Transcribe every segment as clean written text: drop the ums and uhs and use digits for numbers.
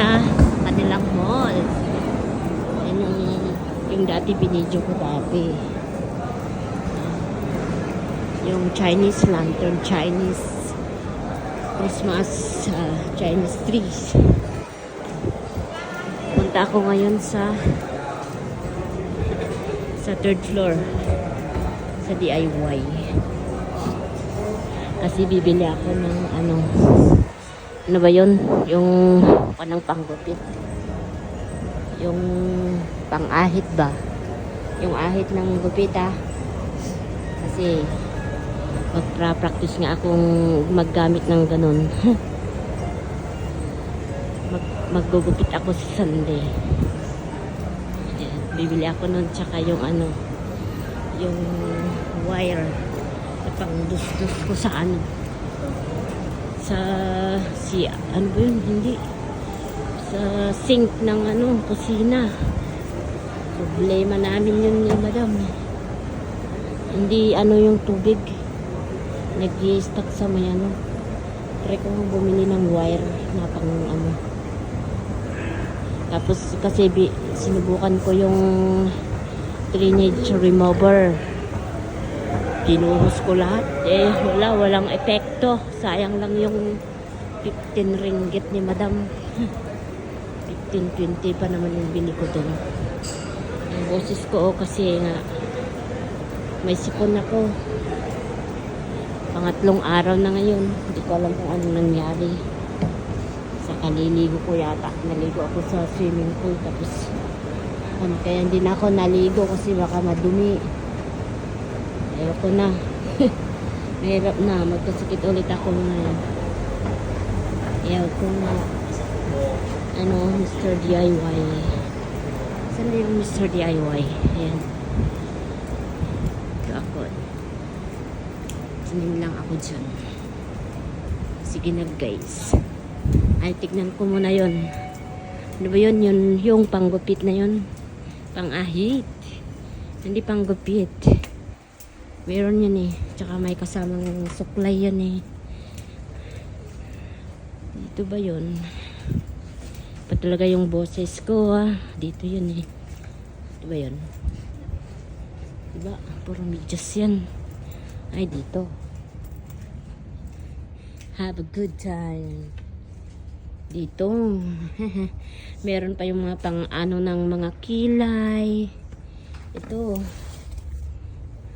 sa kanilang mall. Yan yung dati binidyo ko dati. Yung Chinese lantern, Chinese Christmas, Chinese trees. Punta ako ngayon sa third floor sa DIY kasi bibili ako ng ano ba yun, yung panang panggupit, yung pang-ahit ba, yung ahit ng gupit kasi magpa-practice nga akong maggamit ng ganun. Maggugupit ako sa Sunday. Ayan, bibili ako nun, tsaka yung ano, yung wire na pang dus-dus ko sa ano, sa ano ba yun, hindi sa sink ng ano, kusina. Problema namin yun ni madam, hindi ano yung tubig nag-i-stuck sa may ano. Try ko bumili ng wire na pang ano. Tapos kasi sinubukan ko yung drainage remover. Ginuhos ko lahat. Walang epekto. Sayang lang yung 15 ringgit ni madam. 15-20 pa naman yung bili ko dun. Ang boses ko kasi nga may sipon ako. Pangatlong araw na ngayon. Hindi ko alam kung anong nangyari. Sa kaliligo ko yata. Naligo ako sa swimming pool. Tapos kaya hindi na ako naligo kasi baka madumi. Ayoko na. Mahirap na. Magkasakit ulit ako ngayon. Ayoko na. Ano, Mr. DIY. Saan na yung Mr. DIY? Ayan. Ito ako. Tingin lang ako dyan. Sige na guys. Ay, tignan ko muna yon. Ano ba yun? Yung panggupit na yun. Pang-ahit. Hindi panggupit. Meron yun eh. Tsaka may kasamang suklay yan eh. Dito ba yun? Pa talaga yung boses ko Dito yun eh. Dito ba yun? Diba? Puro medyas yan. Ay, dito. Have a good time. Dito. Meron pa yung mga pang ano ng mga kilay. Ito.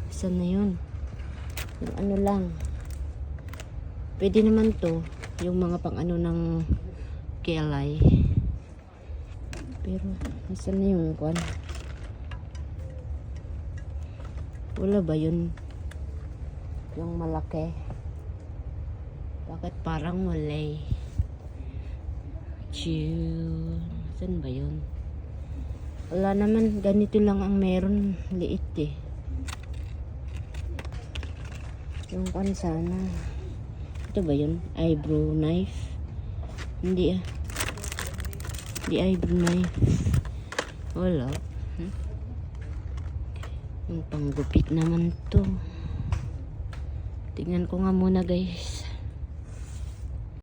Saan na yun? Yung ano lang. Pwede naman to. Yung mga pang ano ng kilay. Pero, saan na yung kwan? Wala ba yun? Yung malaki. Bakit parang wala Chill. Saan ba yun? Wala naman. Ganito lang ang meron. Liit eh. Yung kwan sana. Ito ba yun? Eyebrow knife? Hindi Hindi eyebrow knife. Wala. Yung panggupit naman to. Tingnan ko nga muna guys.